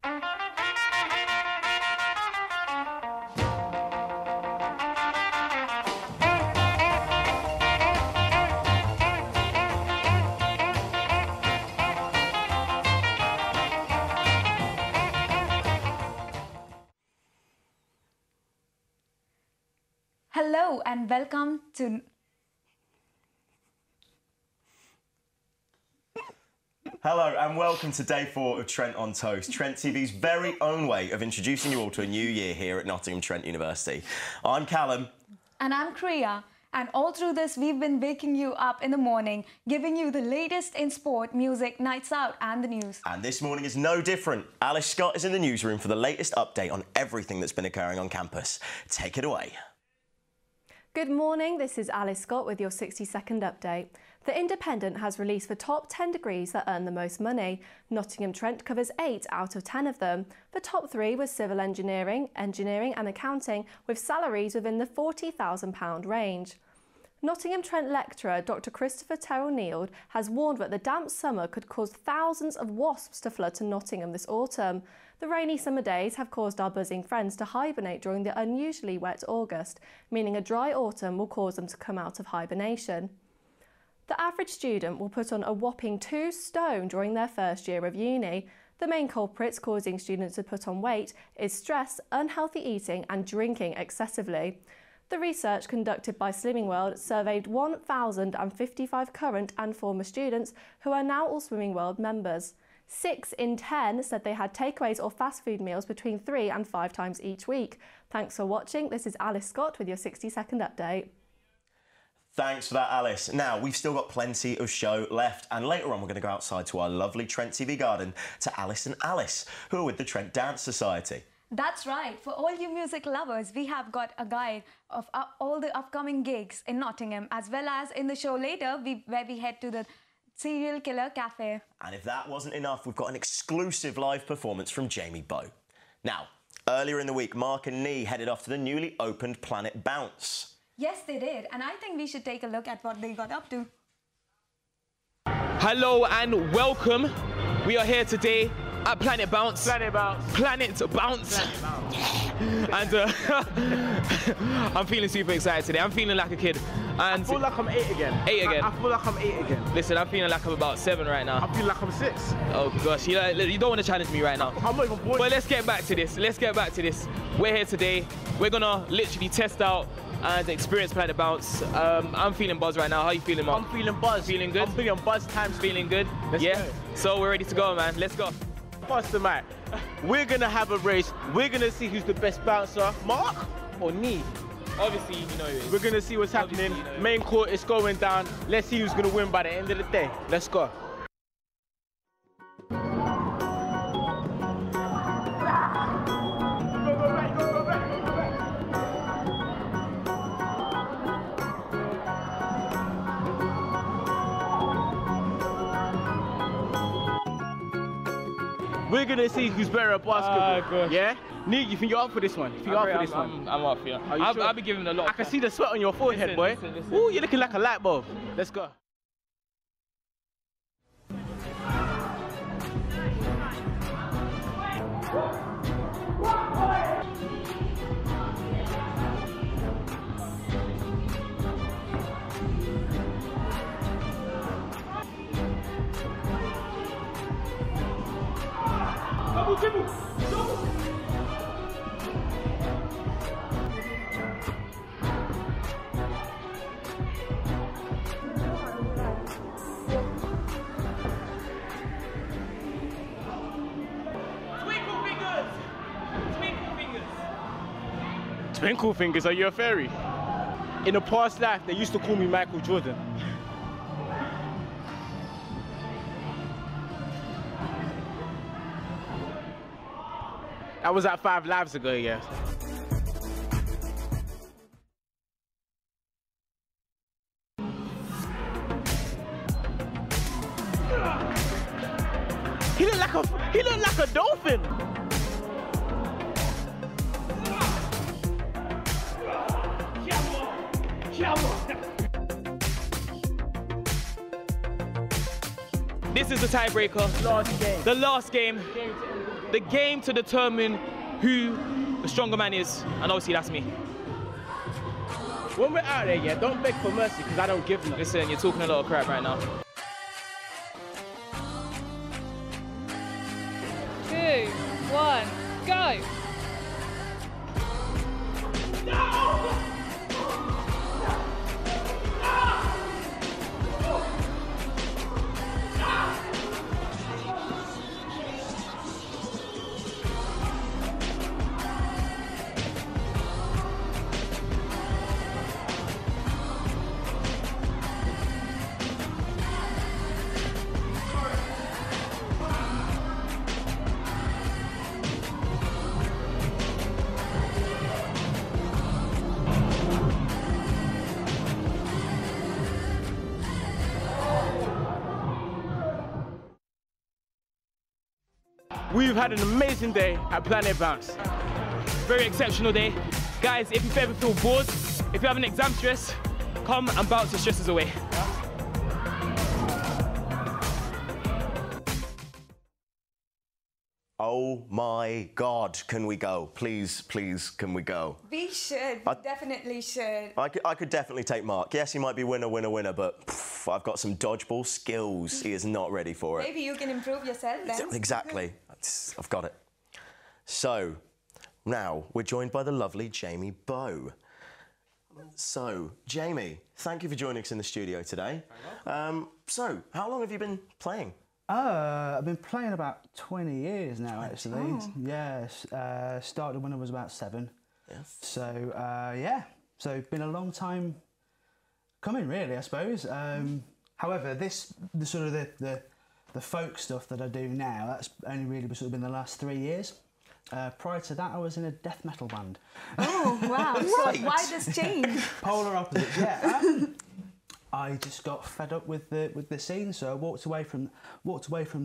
Hello and welcome to... Hello and welcome to day 4 of Trent on Toast, Trent TV's very own way of introducing you all to a new year here at Nottingham Trent University. I'm Callum. And I'm Kriya. And all through this, we've been waking you up in the morning, giving you the latest in sport, music, nights out and the news. And this morning is no different. Alice Scott is in the newsroom for the latest update on everything that's been occurring on campus. Take it away. Good morning, this is Alice Scott with your 60-second update. The Independent has released the top 10 degrees that earn the most money. Nottingham Trent covers 8 out of 10 of them. The top 3 were civil engineering, engineering and accounting, with salaries within the £40,000 range. Nottingham Trent lecturer Dr Christopher Terrell-Neild has warned that the damp summer could cause thousands of wasps to flood to Nottingham this autumn. The rainy summer days have caused our buzzing friends to hibernate during the unusually wet August, meaning a dry autumn will cause them to come out of hibernation. The average student will put on a whopping 2 stone during their first year of uni. The main culprits causing students to put on weight is stress, unhealthy eating and drinking excessively. The research conducted by Slimming World surveyed 1,055 current and former students who are now all Slimming World members. 6 in 10 said they had takeaways or fast food meals between 3 and 5 times each week. Thanks for watching. This is Alice Scott with your 60-second update. Thanks for that, Alice. Now, we've still got plenty of show left, and later on we're going to go outside to our lovely Trent TV garden to Alice and Alice, who are with the Trent Dance Society. That's right. For all you music lovers, we have got a guide of all the upcoming gigs in Nottingham, as well as in the show later, where we head to the Serial Killer Cafe. And if that wasn't enough, we've got an exclusive live performance from Jamie Bow. Now, earlier in the week, Mark and Nee headed off to the newly opened Planet Bounce. Yes, they did. And I think we should take a look at what they got up to. Hello and welcome. We are here today at Planet Bounce. Planet Bounce. Planet Bounce. And I'm feeling super excited today. I'm feeling like a kid. And I feel like I'm 8 again. 8 again? I feel like I'm 8 again. Listen, I'm feeling like I'm about 7 right now. I feel like I'm 6. Oh gosh, you don't want to challenge me right now. I'm not even born. But let's get back to this. We're here today. We're gonna literally test out and experience Planet Bounce. I'm feeling buzzed right now. How you feeling, Mark? I'm feeling buzzed. Feeling good? I'm feeling buzzed times. Feeling good? Let's go. So we're ready to go, man. Let's go. First of all, we're gonna have a race. We're gonna see who's the best bouncer, Mark or Nee. Obviously, you know it. We're gonna see what's happening. You know Main court is going down. Let's see who's gonna win by the end of the day. Let's go. We're gonna see who's better at basketball. Yeah? Nee, you think you're up for this one? I'm up, yeah. I'll be giving a lot. I can see the sweat on your forehead, boy. Listen. Ooh, you're looking like a light bulb. Let's go. Twinkle fingers, are you a fairy? In a past life, they used to call me Michael Jordan. That was at 5 lives ago, yeah. He looked like a dolphin. This is the tiebreaker. Last game. The last game. the game to determine who the stronger man is, and obviously that's me. When we're out there, yeah, don't beg for mercy, because I don't give none. Listen, you're talking a lot of crap right now. 2, 1, go! We've had an amazing day at Planet Bounce. Very exceptional day. Guys, if you ever feel bored, if you have an exam stress, come and bounce your stresses away. Oh my God, can we go? Please, please, can we go? We should. We definitely should. I could definitely take Mark. Yes, he might be winner, winner, winner, but pff, I've got some dodgeball skills. He is not ready for it. Maybe you can improve yourself then. Exactly. I've got it. So, now we're joined by the lovely Jamie Bow. So, Jamie, thank you for joining us in the studio today. So, how long have you been playing? I've been playing about 20 years now, actually. Yes, started when I was about 7. Yes. So, yeah, so been a long time coming, really, I suppose. However, the folk stuff that I do now, that's only really sort of been the last 3 years. Prior to that, I was in a death metal band. Oh, wow. Right. Why this change? Polar opposites, yeah. I just got fed up with the scene, so I walked away from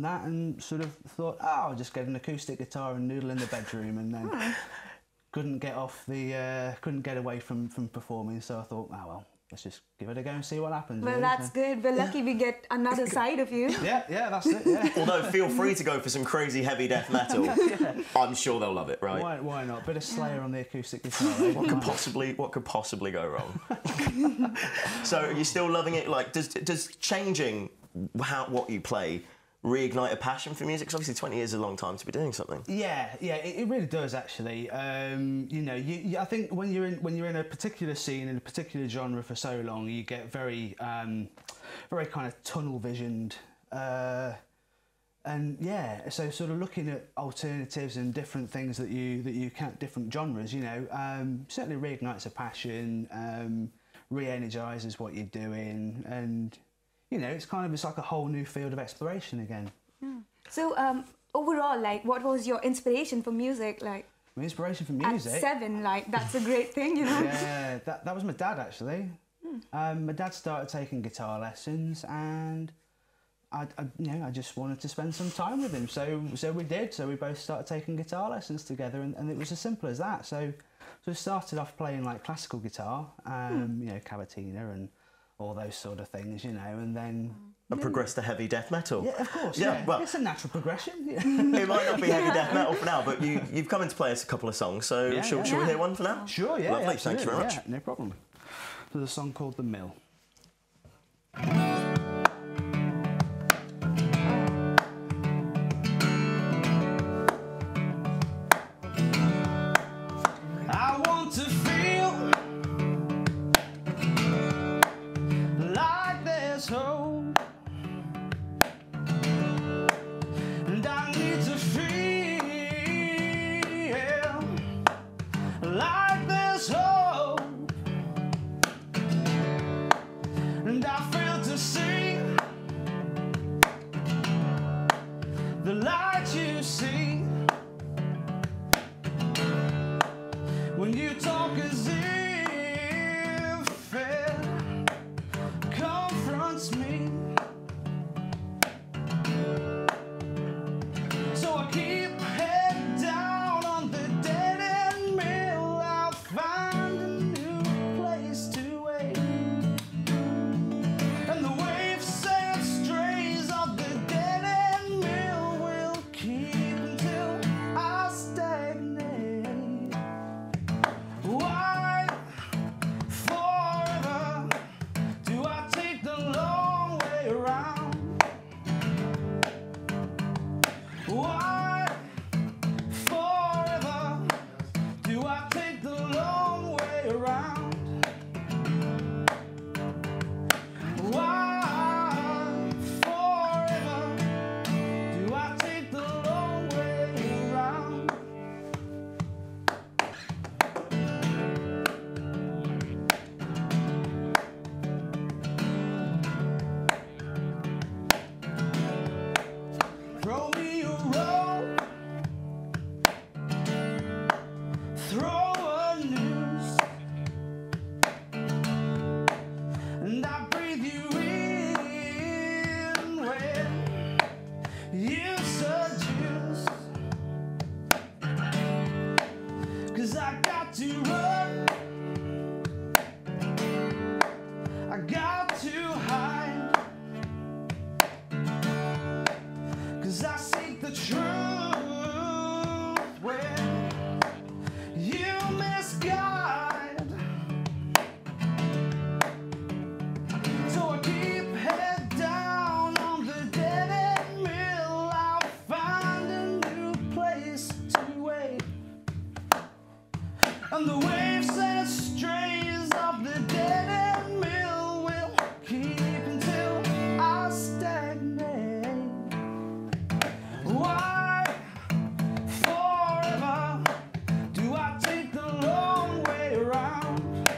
that and sort of thought, oh, I'll just get an acoustic guitar and noodle in the bedroom, and then couldn't get away from performing. So I thought, oh well, let's just give it a go and see what happens. Well, really. that's good. We're lucky we get another side of you. Yeah, that's it. Yeah. Although, feel free to go for some crazy heavy death metal. I'm sure they'll love it, right? Why not? Bit of Slayer on the acoustic guitar. Eh? What could possibly go wrong? So, are you still loving it? Like, does changing what you play reignite a passion for music? Because obviously 20 years is a long time to be doing something. Yeah, it really does actually. You know, I think when you're in a particular scene in a particular genre for so long, you get very kind of tunnel visioned. And yeah, so sort of looking at alternatives and different things that you can't, different genres, you know, certainly reignites a passion, re-energises what you're doing, and you know, it's like a whole new field of exploration again. Yeah. So overall, like, what was your inspiration for music? Like, my inspiration for music? At 7, like, that's a great thing, you know. Yeah, that was my dad actually. My dad started taking guitar lessons, and I just wanted to spend some time with him. So we did. So we both started taking guitar lessons together, and it was as simple as that. So we started off playing like classical guitar, you know, cavatina and all those sort of things, you know, and then... And progress to heavy death metal. Yeah, of course, yeah. Well, it's a natural progression. It might not be heavy death metal for now, but you've come in to play us a couple of songs, so shall we hear one for now? Sure, yeah. Lovely, thank you very much. Yeah, no problem. There's a song called The Mill. I want to feel like there's hope, and I need to feel like there's hope, and I feel to see the light you see when you talk as if it confronts me. So I keep head down on the dead-end mill. I'll find a new place to wait, and the wave sad strays of the dead-end mill will keep until take the long way around? Why forever do I take the long way around? Throw me a rope, throw a noose, and I breathe you in when you seduce. 'Cause I got to run, I got to hide, 'cause I seek the truth when you misguide. So I keep head down on the dead end mill. I'll find a new place to wait, and the waves and strays of the dead end mill will keep until I stagnate. Why forever do I take the long way around?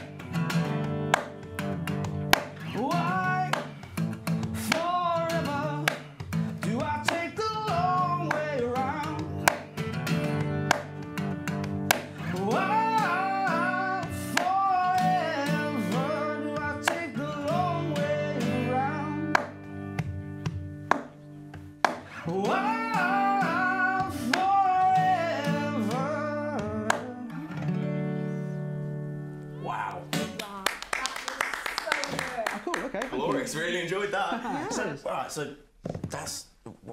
Why forever do I take the long way around? Why forever do I take the long way around? Why forever? Wow. Cool, okay. thank you. Glorious, really enjoyed that. So, Yes. all right, so that's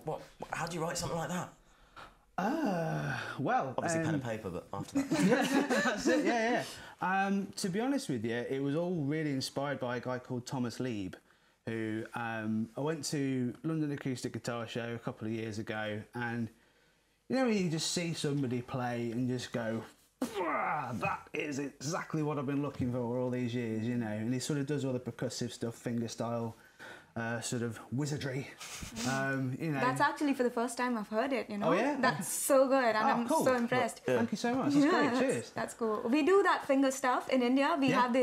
what? How do you write something like that? Well, Obviously pen and paper, but after that. that's it, yeah. To be honest with you, it was all really inspired by a guy called Thomas Lieb, who I went to London Acoustic Guitar Show a couple of years ago, and you know when you just see somebody play and just go, "Wow, that is exactly what I've been looking for all these years," you know, and he sort of does all the percussive stuff, fingerstyle, sort of wizardry, you know. That's actually for the first time I've heard it, you know. Oh, yeah? That's so good, and I'm cool. so impressed. Thank you so much, that's great, that's, cheers. that's cool. We do that finger stuff in India. We Yeah. have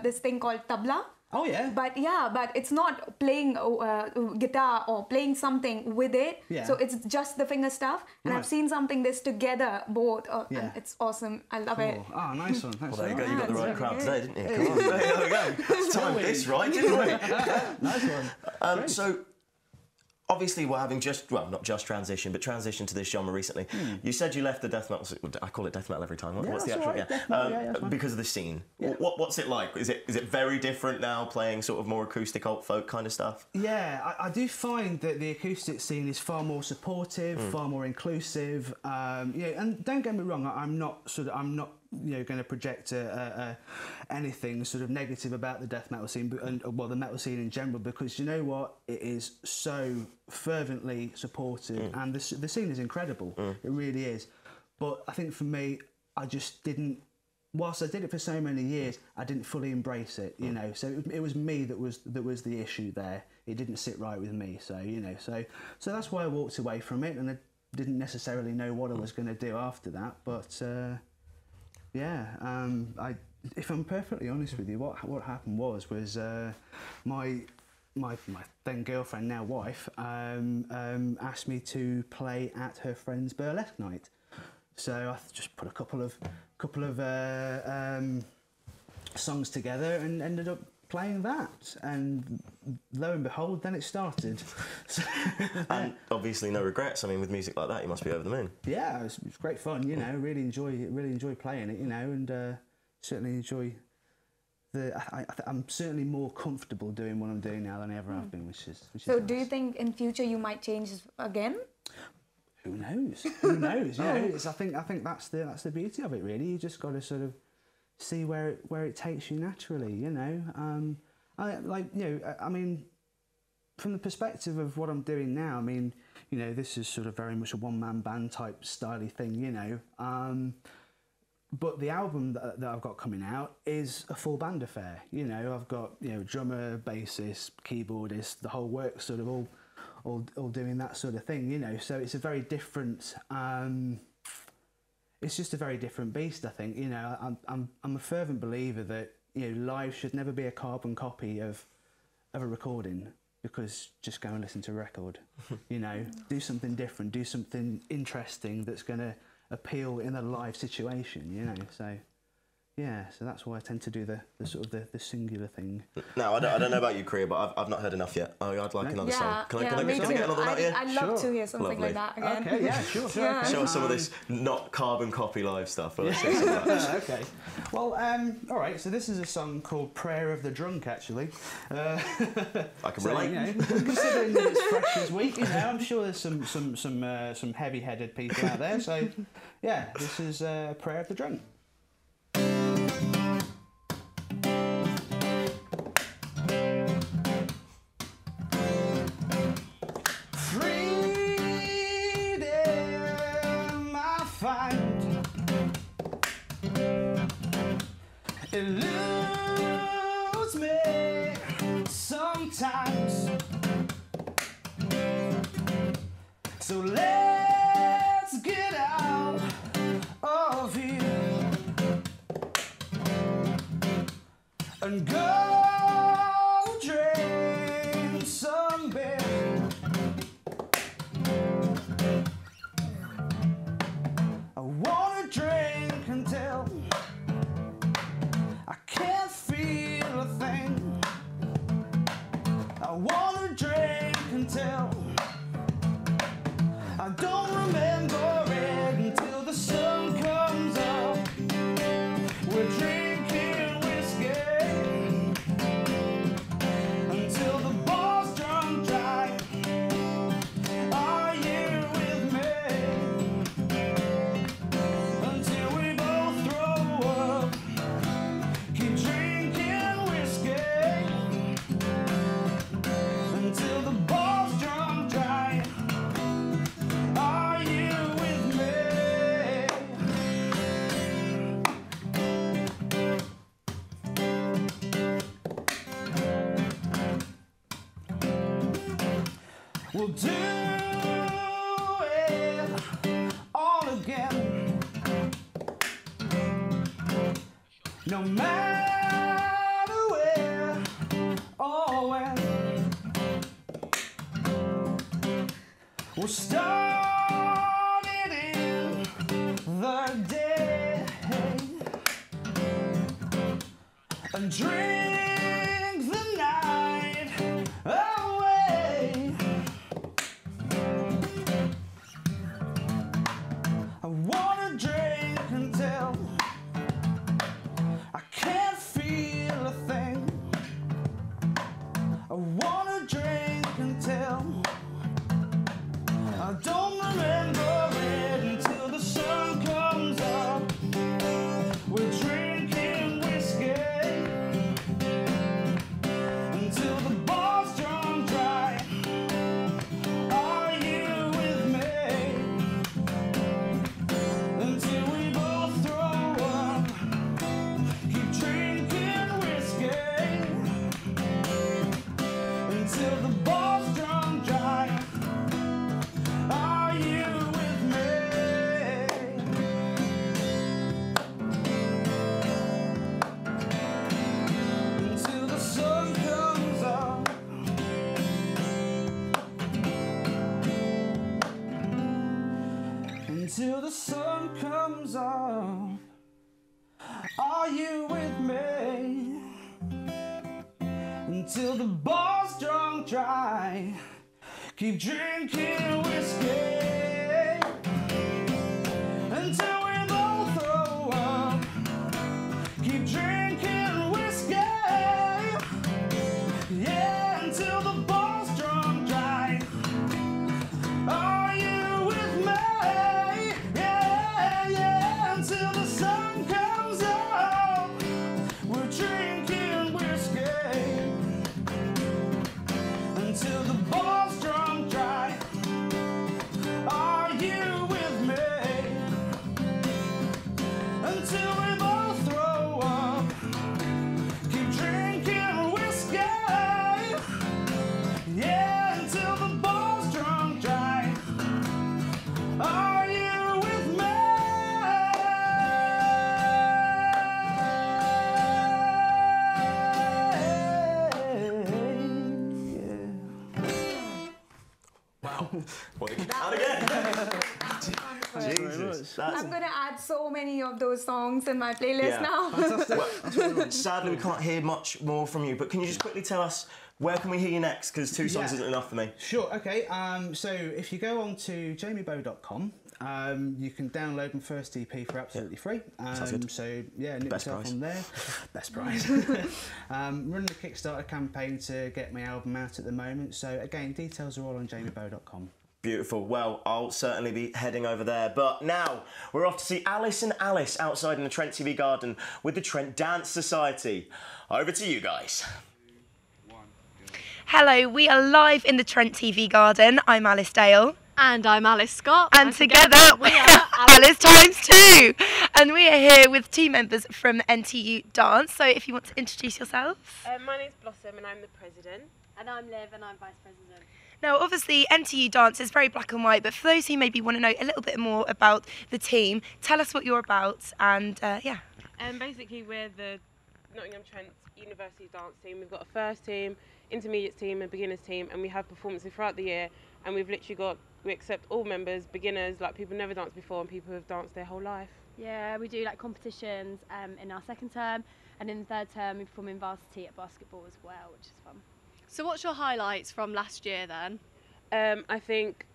this thing called tabla. Oh yeah. But it's not playing guitar or playing something with it. Yeah. So it's just the finger stuff. And I've Right. seen something this together both. Yeah. And it's awesome. I love it. Cool. Oh, nice one. Thanks Well, there you so go. much. You got the that's right really crowd good. today, didn't you? Come on. There we go. Timed this right, didn't we? Nice one. So, obviously, we're having not just transition, but transition to this genre recently. You said you left the death metal. I call it death metal every time. What's the that's actual? all right. Death metal, yeah, that's fine. Because of the scene. Yeah. What's it like? Is it very different now, playing sort of more acoustic alt folk kind of stuff? Yeah, I do find that the acoustic scene is far more supportive, far more inclusive. And don't get me wrong, I'm not going to project anything sort of negative about the death metal scene, the metal scene in general, because you know what, it is so fervently supportive, and the scene is incredible. It really is. But I think for me, I just didn't. Whilst I did it for so many years, I didn't fully embrace it, you know. So it was me that was the issue there. It didn't sit right with me. So so that's why I walked away from it, and I didn't necessarily know what I was going to do after that. But if I'm perfectly honest with you, what happened was my then girlfriend, now wife, asked me to play at her friend's burlesque night. So I just put a couple of songs together and ended up playing that, and lo and behold, then it started. So, And obviously no regrets. I mean, with music like that, you must be over the moon. yeah, it was great fun. You know, really enjoy playing it. You know, and certainly enjoy I'm certainly more comfortable doing what I'm doing now than I ever have been, which is So nice. do you think in future you might change again? Who knows? Who knows? You know, I think that's the beauty of it. Really, you just got to sort of see where it takes you naturally. You know, I mean, from the perspective of what I'm doing now, I mean, you know, this is sort of very much a one-man band type styly thing. You know, but the album that I've got coming out is a full band affair. You know, I've got, you know, drummer, bassist, keyboardist, the whole works sort of all doing that sort of thing. You know, so it's a very different. It's just a very different beast, I think. You know, I'm a fervent believer that, you know, live should never be a carbon copy of a recording, because just go and listen to a record. You know, do something different, do something interesting that's going to appeal in a live situation, you know. So yeah, so that's why I tend to do the sort of the singular thing. Now, I don't know about you, Kriya, but I've not heard enough yet. I'd like another song. Can I get another one out here? I'd love to hear something like that again. Okay, yeah, sure. Yeah. Okay. Show us some of this not carbon copy live stuff. Well, let's hear some of that. Okay. Well, all right. So this is a song called "Prayer of the Drunk." Actually, I can relate. You know, considering that it's fresh this week, you know, I'm sure there's some heavy-headed people out there. So yeah, this is "Prayer of the Drunk." It eludes me sometimes. So let's get out of here and go drink some beer. I wanna drink until I can't feel a thing. I wanna drink until I don't remember it, until the sun comes up. We're drinking whiskey until the bar's drunk dry. Are you with me? Until we both throw up. Keep drinking whiskey until the bar's drunk dry. Are you with me? We'll do it all again, no matter where or when. We'll start it in the day and drink the night away. I wanna drink until I can't feel a thing. I wanna drink until I don't remember it, until the sun comes up. We're drinking whiskey until the bar's drunk dry. Are you with me? Until we both throw up. Keep drinking whiskey until the bar's drunk dry. Are you with me? Until the sun comes up. Until the sun comes up. Are you with me? Until the bar's drunk dry. Keep drinking whiskey until we both throw up. Keep drinking whiskey, yeah, until the bar's drunk dry. Are you with me? Yeah, yeah, until the sun comes up. We're drinking whiskey until the bar's drunk dry. Are you with me? Until Well, and again. Jesus. I'm going to add so many of those songs in my playlist now. Well, sadly, we can't hear much more from you, but can you just quickly tell us where can we hear you next? Because 2 songs isn't enough for me. Sure, okay. So if you go on to jamiebo.com, you can download my first EP for absolutely free. Sounds good. So yeah, nip Best yourself price. on there. Best price. Running the Kickstarter campaign to get my album out at the moment. So again, details are all on jamiebo.com. Beautiful. Well, I'll certainly be heading over there. But now we're off to see Alice and Alice outside in the Trent TV garden with the Trent Dance Society. Over to you guys. Hello, we are live in the Trent TV garden. I'm Alice Dale. And I'm Alice Scott. And together we are Alice times 2. And we are here with 2 members from NTU Dance. So if you want to introduce yourselves. My name's Blossom and I'm the president. And I'm Liv and I'm vice president. Now, obviously, NTU Dance is very black and white, but for those who maybe want to know a little bit more about the team, tell us what you're about and, yeah. Basically, we're the Nottingham Trent University dance team. We've got a first team, intermediate team and beginners team, and we have performances throughout the year, and we've literally got, we accept all members, beginners, like people who've never danced before and people who have danced their whole life. Yeah, we do like competitions in our 2nd term, and in the 3rd term we perform in varsity at basketball as well, which is fun. So what's your highlights from last year then? I think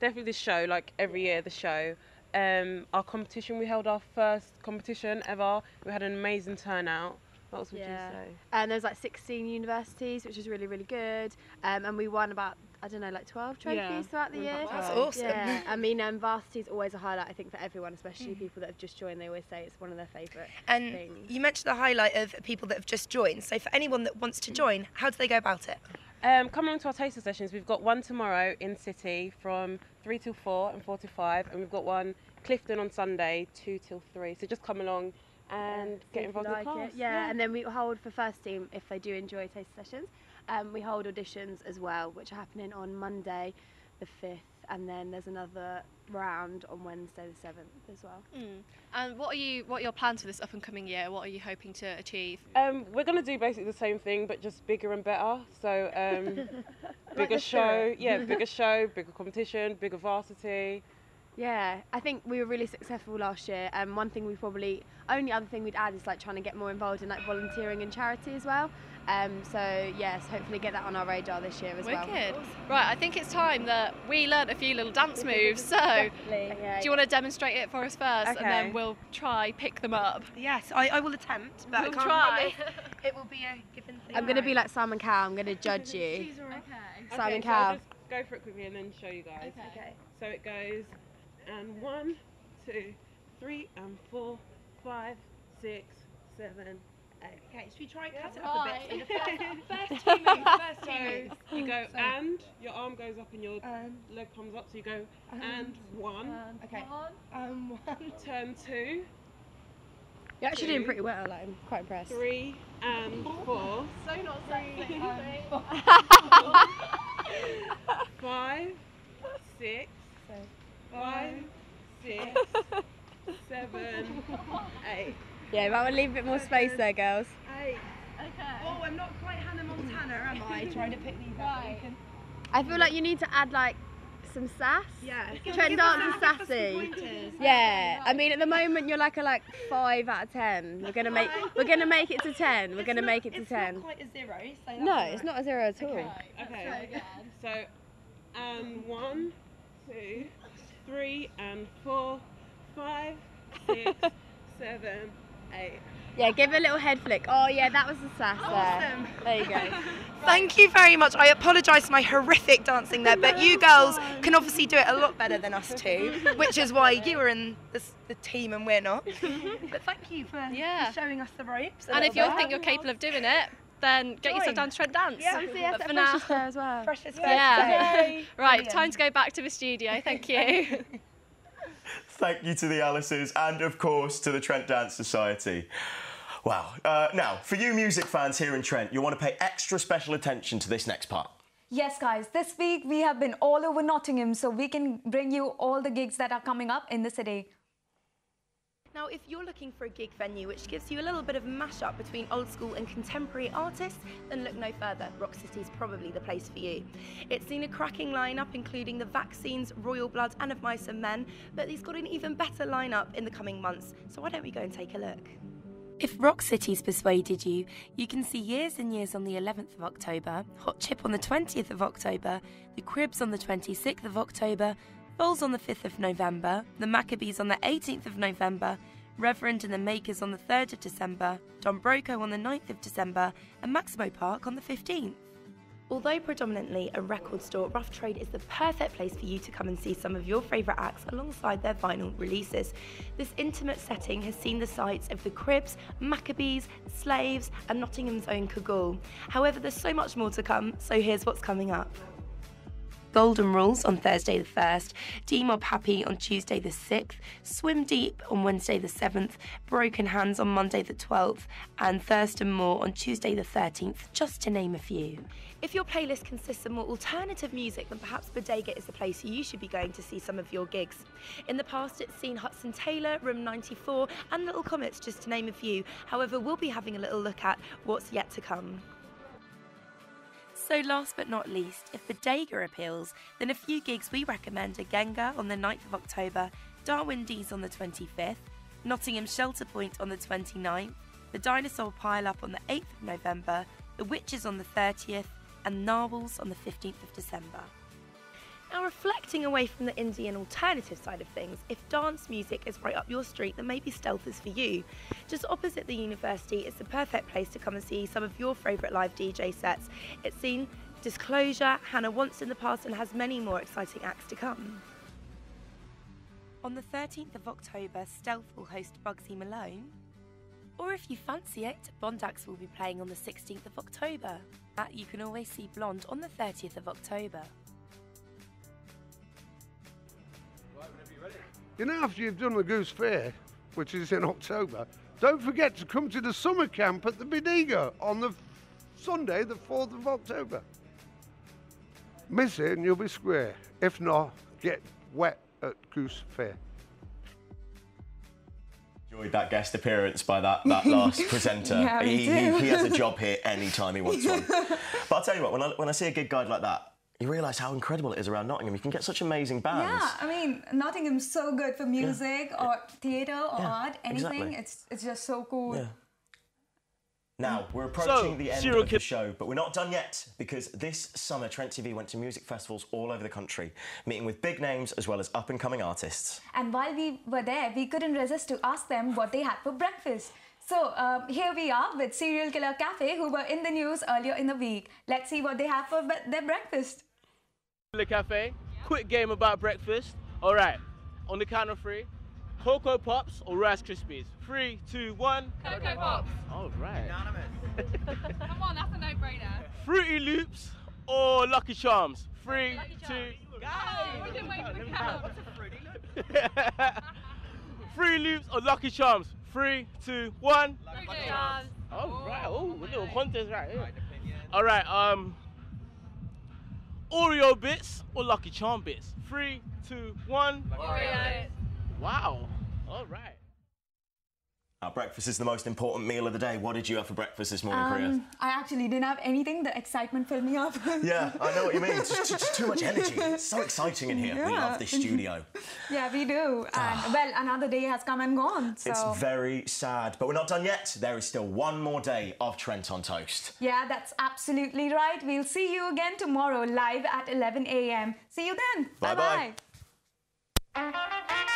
definitely the show, like every year the show. Our competition, we held our first competition ever. We had an amazing turnout. What else would you say? And there's like 16 universities, which is really, really good. And we won about, I don't know, like 12 trophies throughout the year. That's awesome. Yeah, I mean, varsity is always a highlight, I think, for everyone, especially people that have just joined. They always say it's one of their favourite And things. you mentioned the highlight of people that have just joined. So for anyone that wants to join, how do they go about it? Come along to our taster sessions. We've got one tomorrow in City from 3 till 4 and 4 till 5, and we've got one Clifton on Sunday 2 till 3. So just come along and get involved in the class. Yeah, and then we hold for first team if they do enjoy taster sessions. We hold auditions as well, which are happening on Monday the 5th, and then there's another round on Wednesday the 7th as well. And what are your plans for this up and coming year? What are you hoping to achieve? We're going to do basically the same thing, but just bigger and better. So bigger show, bigger show, bigger competition, bigger varsity. Yeah, I think we were really successful last year. One thing only other thing we'd add is like trying to get more involved in like volunteering and charity as well. So yes, hopefully get that on our radar this year as well. Wicked. Right, I think it's time that we learnt a few little dance moves. So, do you want to demonstrate it for us first, and then we'll try pick them up? Yes, I will attempt, but We'll I can't try. promise it will be a given thing. I'm going to be like Simon Cowell. I'm going to judge you. Simon So Cowell. I'll just go for it quickly and then show you guys. Okay. So it goes, and 1, 2, 3, and 4, 5, 6, 7, 8. Okay, should we try and cut it up a bit? First two moves. So you go and, your arm goes up and your leg comes up, so you go and 1. Okay. 1. Turn 2. You're actually doing pretty well. Like, I'm quite impressed. 3 and 4. So not sexy. 5, 6, 5, 6, 7, 8. Yeah, but we'll leave a bit more space there, girls. 8. Okay. Oh, I'm not quite Hannah Montana, am I? Trying to pick these up. I feel like you need to add like some sass. Yeah. Trent dance is sassy. Yeah. I mean, at the moment you're like a 5 out of 10. We're gonna make it to 10. We're gonna make it to 10. It's not quite a 0. So No, it's not a 0 at all. Okay. So, and 1, 2, 3, and 4, 5, 6, 7, 8. Yeah, give a little head flick. Oh yeah, that was the sass Awesome. there. There you go. Thank you very much. I apologise for my horrific dancing there, but you girls can obviously do it a lot better than us two, which is why you are in the team and we're not. But thank you for showing us the ropes. And if you think you're capable of doing it, then get yourself down to Trent Dance. Yeah, But for now, as well. Freshest yeah. Right, Brilliant. time to go back to the studio. Thank you. Thank you to the Alices and, of course, to the Trent Dance Society. Wow. Now, for you music fans here in Trent, you'll want to pay extra special attention to this next part. Yes, guys, this week we have been all over Nottingham, so we can bring you all the gigs that are coming up in the city. Now, if you're looking for a gig venue which gives you a little bit of a mashup between old school and contemporary artists, then look no further. Rock City is probably the place for you. It's seen a cracking lineup including the Vaccines, Royal Blood and Of Mice and Men, but it's got an even better lineup in the coming months, so why don't we go and take a look? If Rock City's persuaded you, you can see Years and Years on the 11th of October, Hot Chip on the 20th of October, The Cribs on the 26th of October, Foals on the 5th of November, The Maccabees on the 18th of November, Reverend and the Makers on the 3rd of December, Don Broco on the 9th of December, and Maximo Park on the 15th. Although predominantly a record store, Rough Trade is the perfect place for you to come and see some of your favourite acts alongside their vinyl releases. This intimate setting has seen the sights of The Cribs, Maccabees, Slaves and Nottingham's own Cagoule. However, there's so much more to come, so here's what's coming up. Golden Rules on Thursday the 1st, D-Mob Happy on Tuesday the 6th, Swim Deep on Wednesday the 7th, Broken Hands on Monday the 12th, and Thurston Moore on Tuesday the 13th, just to name a few. If your playlist consists of more alternative music, then perhaps Bodega is the place you should be going to see some of your gigs. In the past, it's seen Hudson Taylor, Room 94, and Little Comets, just to name a few. However, we'll be having a little look at what's yet to come. So last but not least, if Bodega appeals, then a few gigs we recommend are Genga on the 9th of October, Darwin D's on the 25th, Nottingham Shelter Point on the 29th, the Dinosaur Pile Up on the 8th of November, the Witches on the 30th, and Narwhals on the 15th of December. Now, reflecting away from the indie and alternative side of things, if dance music is right up your street, then maybe Stealth is for you. Just opposite the university, it's the perfect place to come and see some of your favourite live DJ sets. It's seen Disclosure, Hannah Wants in the past, and has many more exciting acts to come. On the 13th of October, Stealth will host Bugsy Malone. Or if you fancy it, Bondax will be playing on the 16th of October. You can always see Blonde on the 30th of October. You know, after you've done the Goose Fair, which is in October, don't forget to come to the summer camp at the Bodega on the Sunday, the 4th of October. Miss it and you'll be square. If not, get wet at Goose Fair. Enjoyed that guest appearance by that last presenter. Yeah, he has a job here anytime he wants one. But I'll tell you what, when I see a gig guide like that, you realise how incredible it is around Nottingham. You can get such amazing bands. Yeah, I mean, Nottingham's so good for music or theatre or art, anything. Exactly. It's just so cool. Yeah. Now, we're approaching the end of the show, but we're not done yet, because this summer Trent TV went to music festivals all over the country, meeting with big names as well as up-and-coming artists. And while we were there, we couldn't resist to ask them what they had for breakfast. So here we are with Serial Killer Cafe, who were in the news earlier in the week. Let's see what they have for their breakfast. The cafe, quick game about breakfast. All right, on the count of 3, Cocoa Pops or Rice Krispies? 3, 2, 1. Cocoa Pops. All right. Come on, that's a no-brainer. Fruity Loops or Lucky Charms? 3, 2. We didn't wait for the count. What's a Fruity Loop? Fruity Loops or Lucky Charms? 3, 2, 1. Lucky Charms. All right. Oh, a little contest right here. All right. Oreo bits or Lucky Charm bits? 3, 2, 1. Oreo. Wow. All right. Our breakfast is the most important meal of the day. What did you have for breakfast this morning, Priya? I actually didn't have anything. The excitement filled me up. Yeah, I know what you mean. It's just too much energy. It's so exciting in here. Yeah. We love this studio. Yeah, we do. And, well, another day has come and gone. So. It's very sad, but we're not done yet. There is still one more day of Trent on Toast. Yeah, that's absolutely right. We'll see you again tomorrow live at 11 a.m. See you then. Bye-bye. Bye-bye.